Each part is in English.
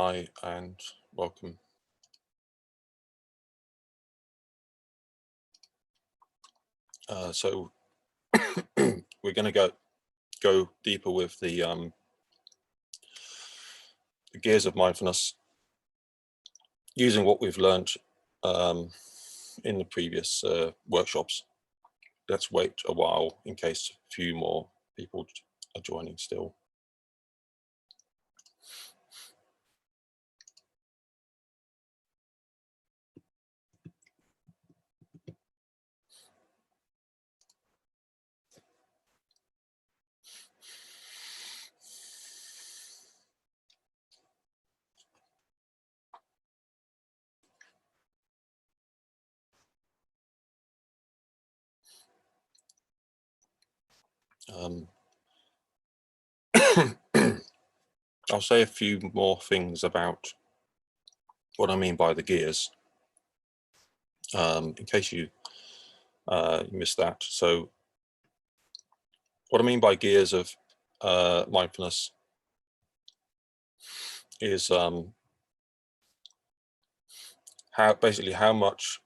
Hi and welcome. So we're going to go deeper with the gears of mindfulness, using what we've learned in the previous workshops. Let's wait a while in case a few more people are joining still. I'll say a few more things about what I mean by the gears, in case you missed that. So what I mean by gears of mindfulness is how much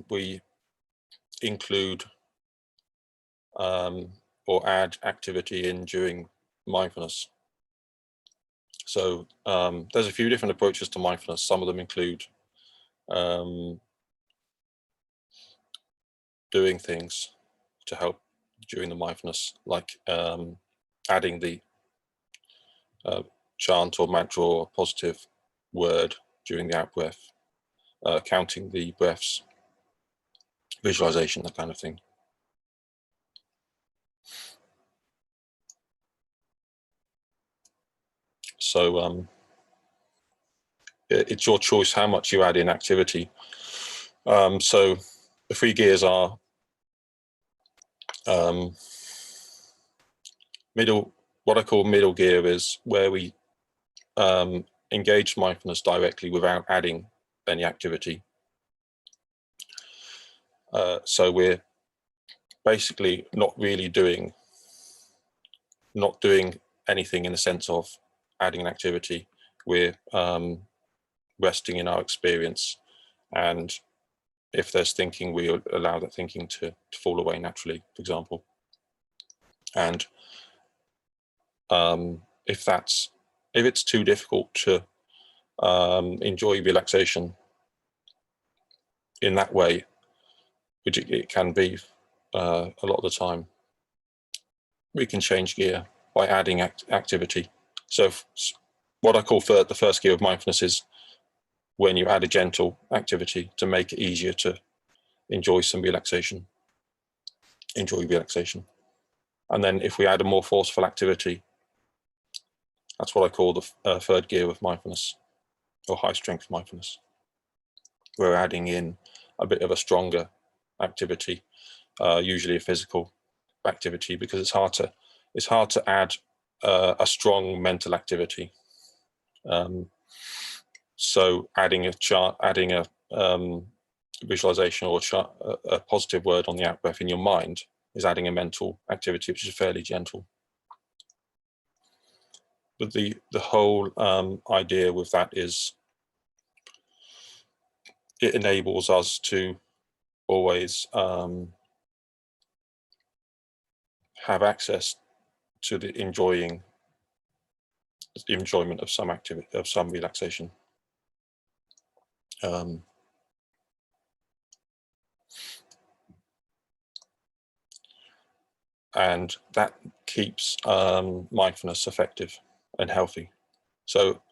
we include or add activity in during mindfulness. So there's a few different approaches to mindfulness. Some of them include doing things to help during the mindfulness, like adding the chant or mantra or positive word during the out breath, counting the breaths, visualization, that kind of thing. So it's your choice how much you add in activity. So the three gears are what I call middle gear is where we engage mindfulness directly without adding any activity. So we're basically not doing anything in the sense of adding an activity. We're resting in our experience, and if there's thinking, we allow that thinking to fall away naturally, for example. And if it's too difficult to enjoy relaxation in that way, which it can be a lot of the time, we can change gear by adding activity. So what I call the first gear of mindfulness is when you add a gentle activity to make it easier to enjoy relaxation. And then if we add a more forceful activity, that's what I call the third gear of mindfulness, or high strength mindfulness. We're adding in a bit of a stronger activity, usually a physical activity, because it's hard to add a strong mental activity. So adding a visualization or a positive word on the out breath in your mind is adding a mental activity which is fairly gentle. But the whole idea with that is it enables us to always have access to the enjoyment of some activity, of some relaxation. And that keeps mindfulness effective and healthy. So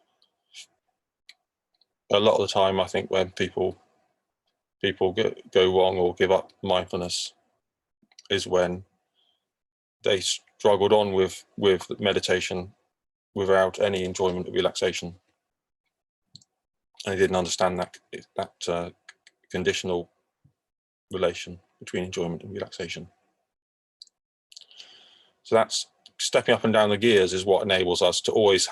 a lot of the time, I think when people go wrong or give up mindfulness is when they struggled on with meditation without any enjoyment of relaxation, and they didn't understand that conditional relation between enjoyment and relaxation. So that's stepping up and down the gears is what enables us to always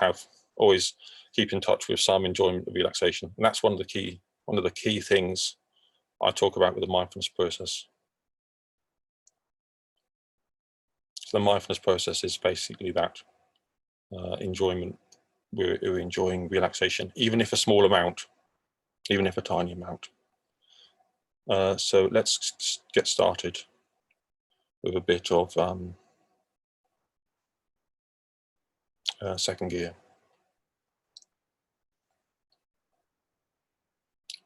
keep in touch with some enjoyment of relaxation, and that's one of the key things I talk about with the mindfulness process. So the mindfulness process is basically that enjoyment we're enjoying relaxation, even if a small amount, even if a tiny amount. So let's get started with a bit of second gear.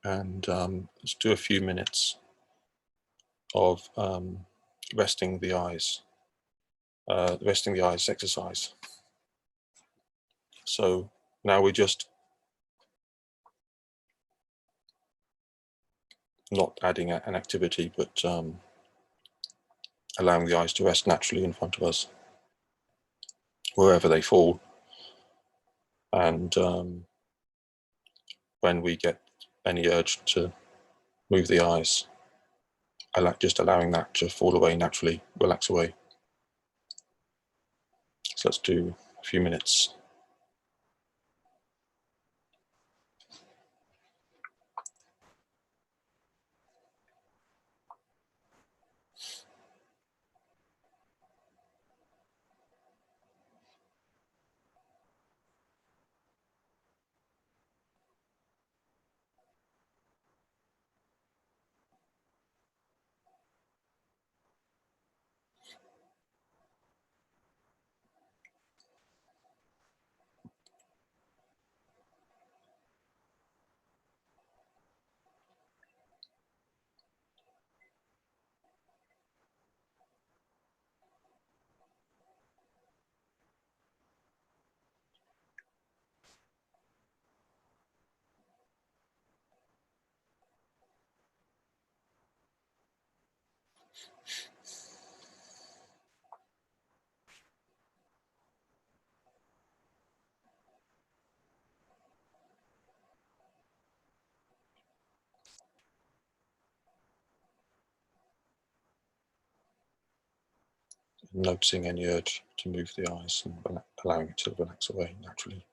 And let's do a few minutes of resting the eyes exercise. So now we're just not adding an activity, but allowing the eyes to rest naturally in front of us, wherever they fall. And when we get any urge to move the eyes, just allowing that to fall away naturally, relax away. So let's do a few minutes. Noticing any urge to move the eyes and allowing it to relax away naturally.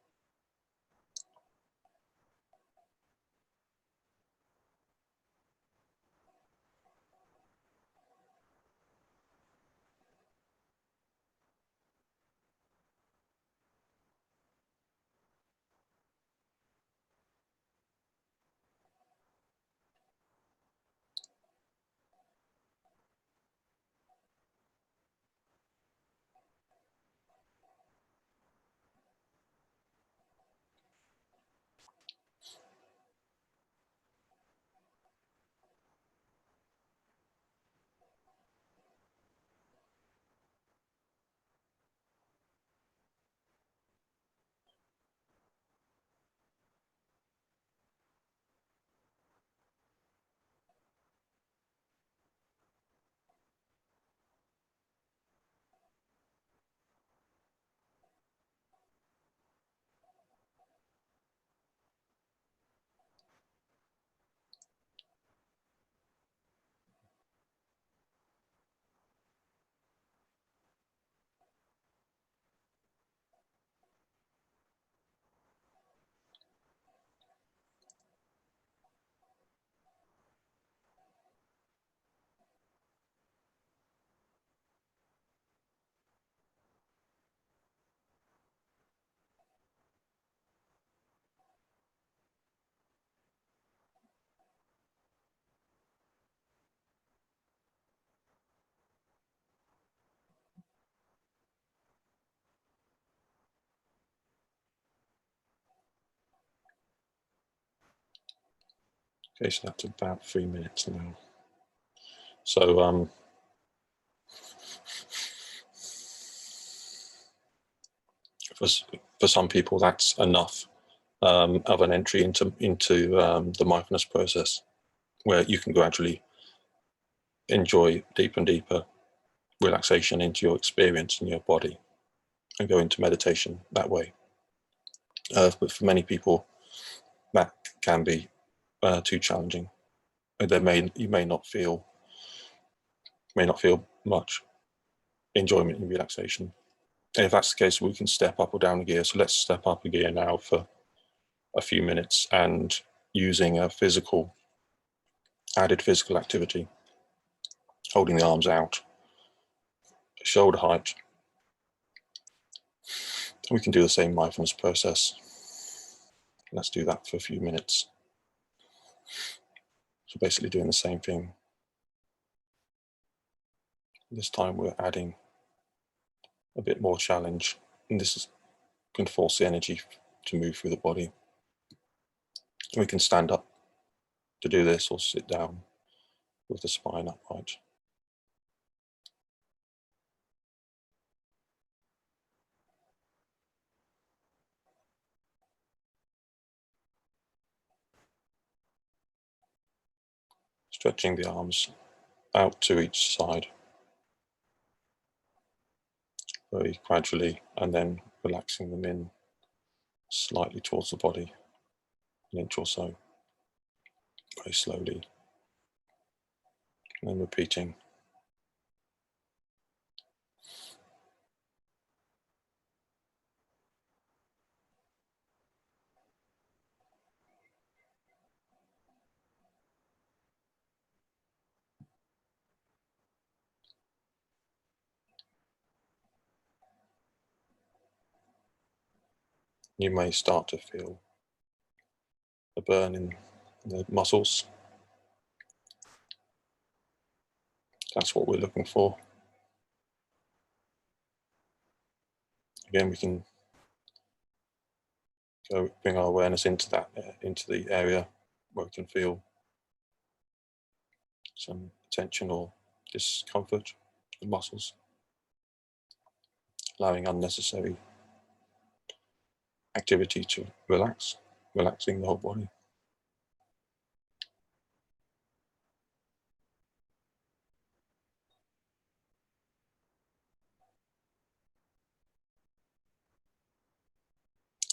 Okay, so that's about 3 minutes now. So for some people, that's enough of an entry into the mindfulness process, where you can gradually enjoy deeper and deeper relaxation into your experience in your body and go into meditation that way. But for many people, that can be too challenging. You may not feel much enjoyment in relaxation. And if that's the case, we can step up or down a gear. So let's step up a gear now for a few minutes, and using a added physical activity, holding the arms out, shoulder height, We can do the same mindfulness process. Let's do that for a few minutes. So basically doing the same thing. This time we're adding a bit more challenge, and can force the energy to move through the body. We can stand up to do this or sit down with the spine upright. Stretching the arms out to each side very gradually, and then relaxing them in slightly towards the body, an inch or so, very slowly, and then repeating. You may start to feel a burn in the muscles. That's what we're looking for. Again, we can bring our awareness into the area where we can feel some tension or discomfort in the muscles, allowing unnecessary activity to relaxing the whole body.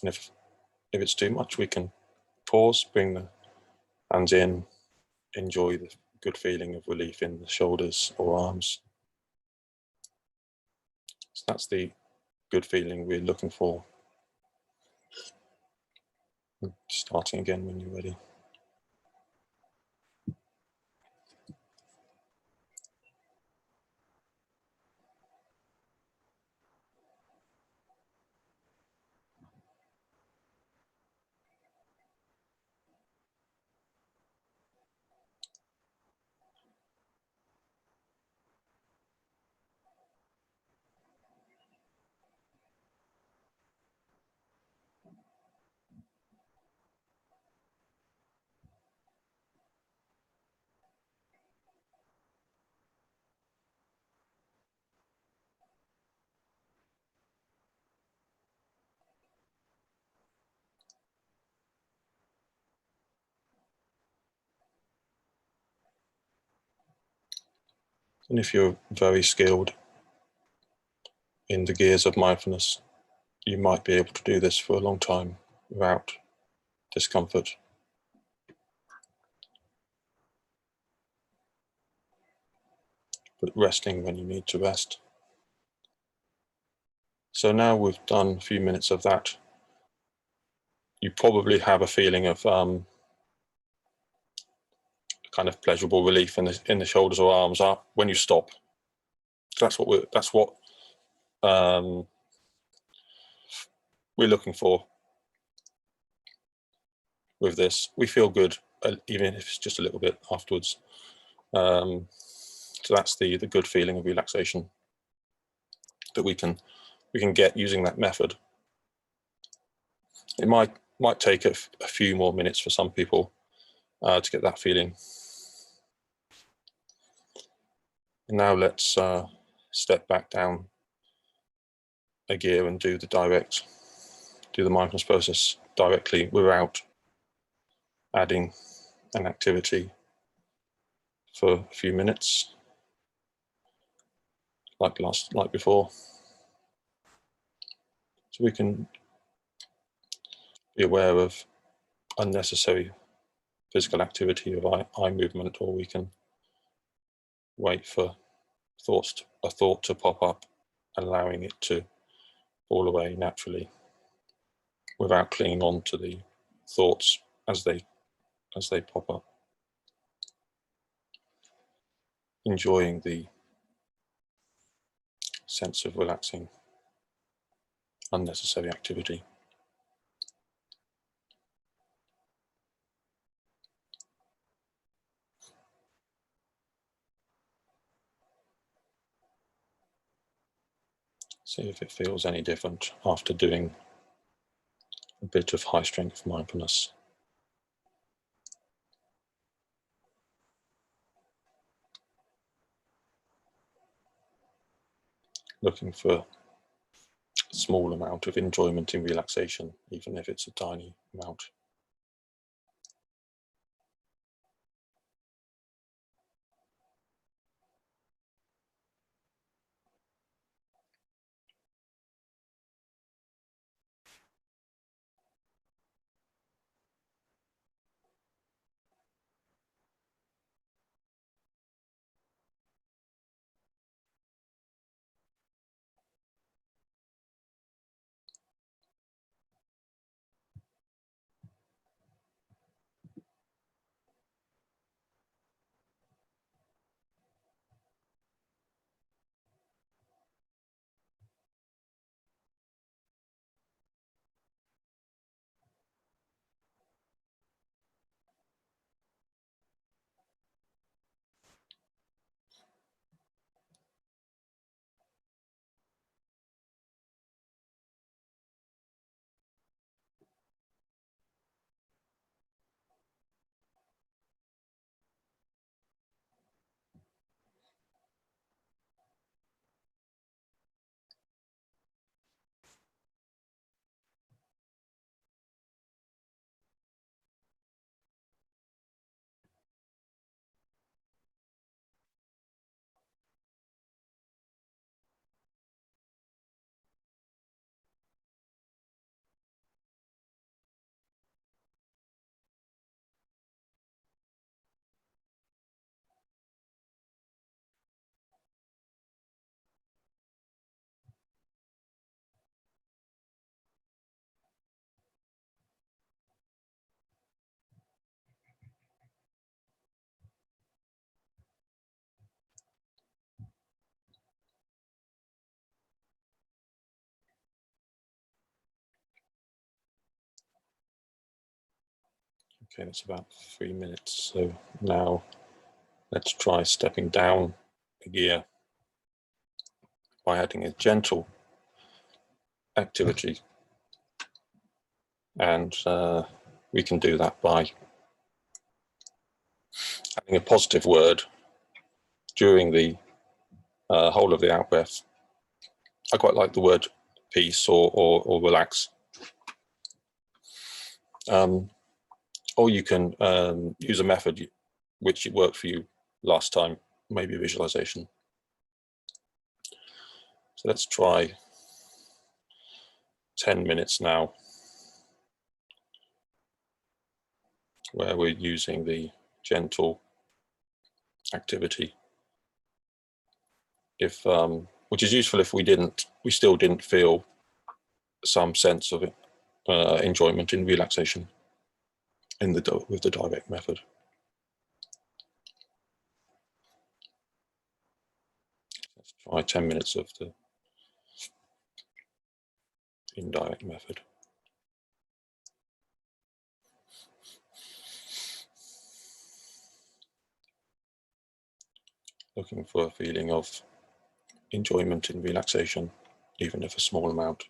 And if it's too much, we can pause, bring the hands in, enjoy the good feeling of relief in the shoulders or arms. So that's the good feeling we're looking for. Starting again when you're ready. And if you're very skilled in the gears of mindfulness, you might be able to do this for a long time without discomfort. But resting when you need to rest. So now we've done a few minutes of that. You probably have a feeling of kind of pleasurable relief in the shoulders or arms up when you stop. That's what we're looking for with this. We feel good, even if it's just a little bit afterwards. So that's the good feeling of relaxation that we can get using that method. It might take a few more minutes for some people to get that feeling. And now let's step back down a gear and do the mindfulness process directly without adding an activity for a few minutes, like before. So we can be aware of unnecessary physical activity of eye movement, or we can wait for a thought to pop up, allowing it to fall away naturally without clinging on to the thoughts as they pop up. Enjoying the sense of relaxing unnecessary activity. See if it feels any different after doing a bit of high strength mindfulness. Looking for a small amount of enjoyment in relaxation, even if it's a tiny amount. Okay, that's about 3 minutes. So now let's try stepping down a gear by adding a gentle activity. And we can do that by adding a positive word during the whole of the out breath. I quite like the word peace or relax. Or you can use a method which worked for you last time, maybe a visualization. So let's try 10 minutes now, where we're using the gentle activity. If which is useful if we still didn't feel some sense of enjoyment in relaxation with the direct method. Let's try 10 minutes of the indirect method. Looking for a feeling of enjoyment in relaxation, even if a small amount.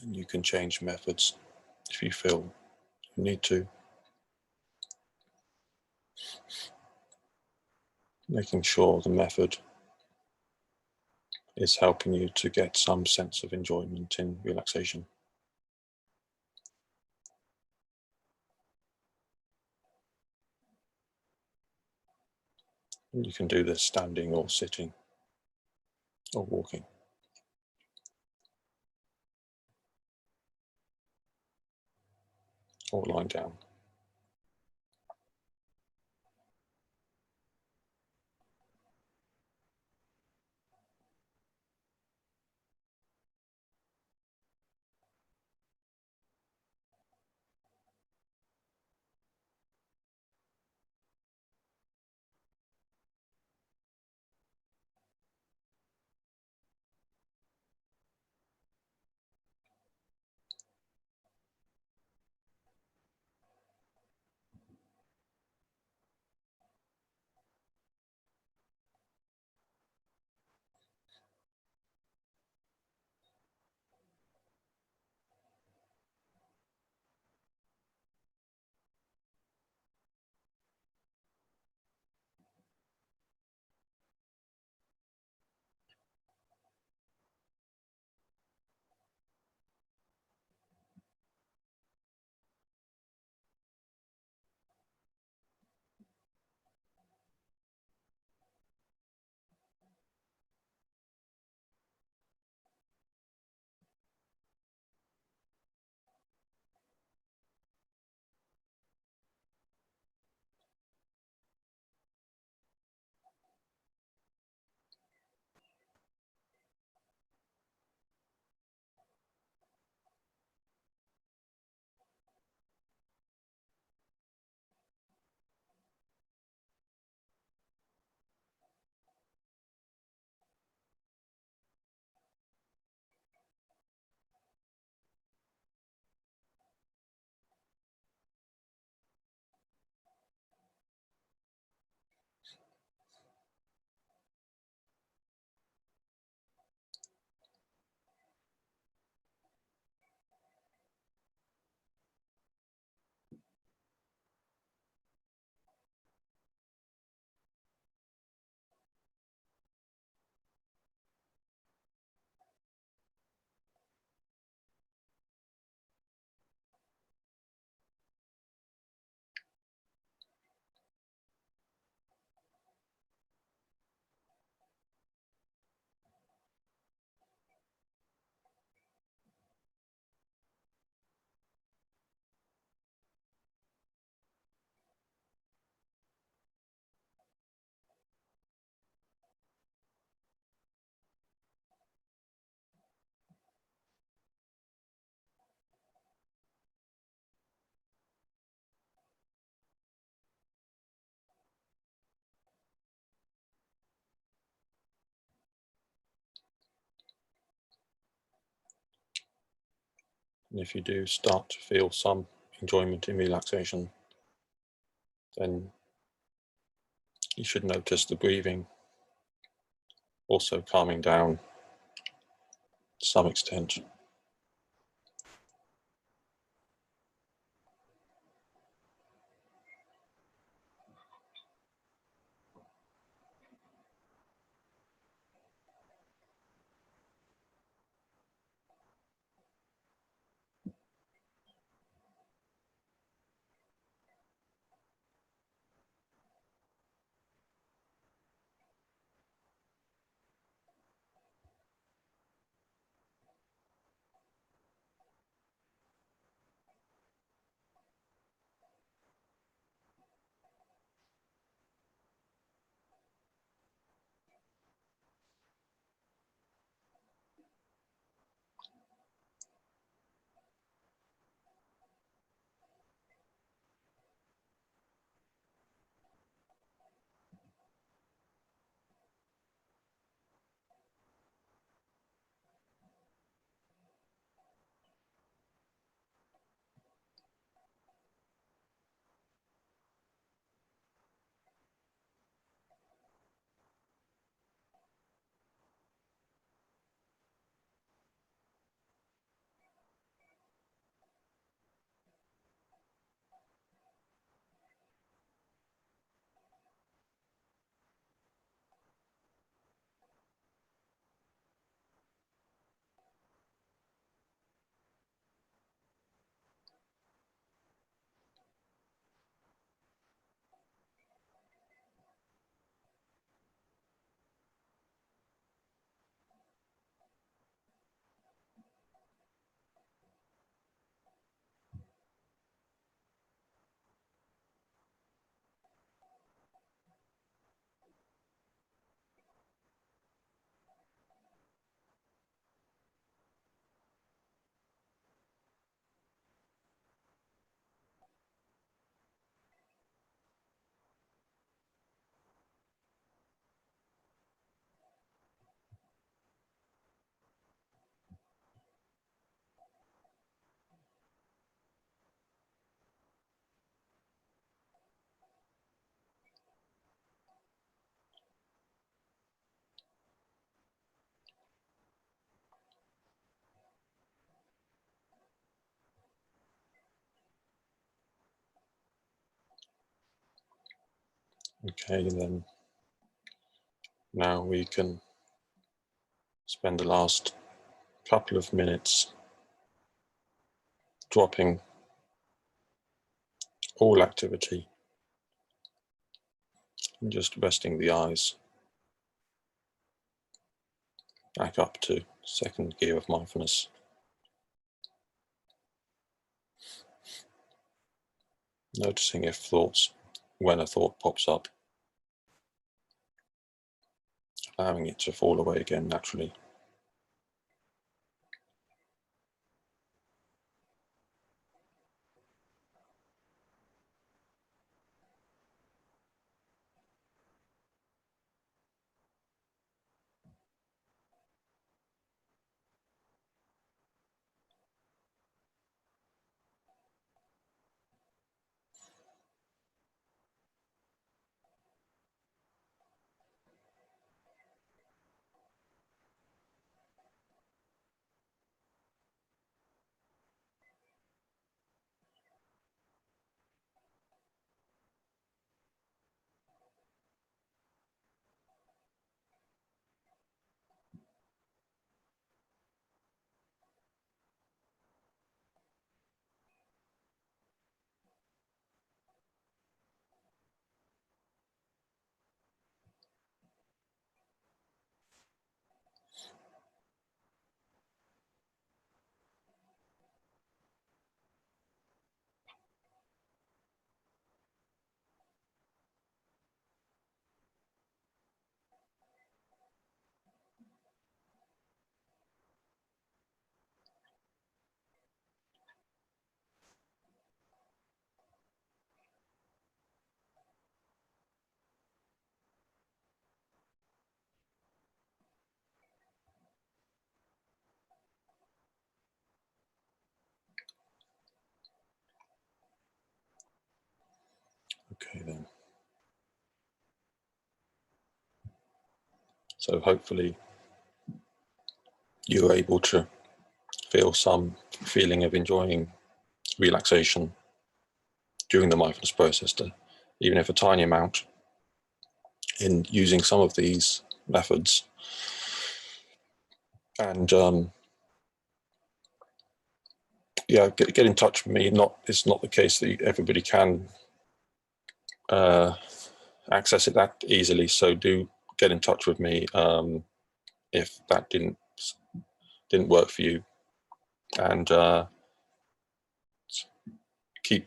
And you can change methods if you feel you need to. Making sure the method is helping you to get some sense of enjoyment in relaxation. And you can do this standing or sitting or walking or lying down. And if you do start to feel some enjoyment in relaxation, then you should notice the breathing also calming down to some extent. Okay, then now we can spend the last couple of minutes dropping all activity and just resting the eyes back up to second gear of mindfulness. Noticing if when a thought pops up, allowing it to fall away again naturally. Okay then. So hopefully you're able to feel some feeling of enjoying relaxation during the mindfulness process, even if a tiny amount, in using some of these methods. And yeah, get in touch with me. It's not the case that everybody can access it that easily, so do get in touch with me if that didn't work for you, and keep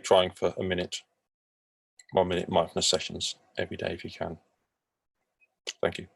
trying for 1 minute mindfulness sessions every day if you can. Thank you.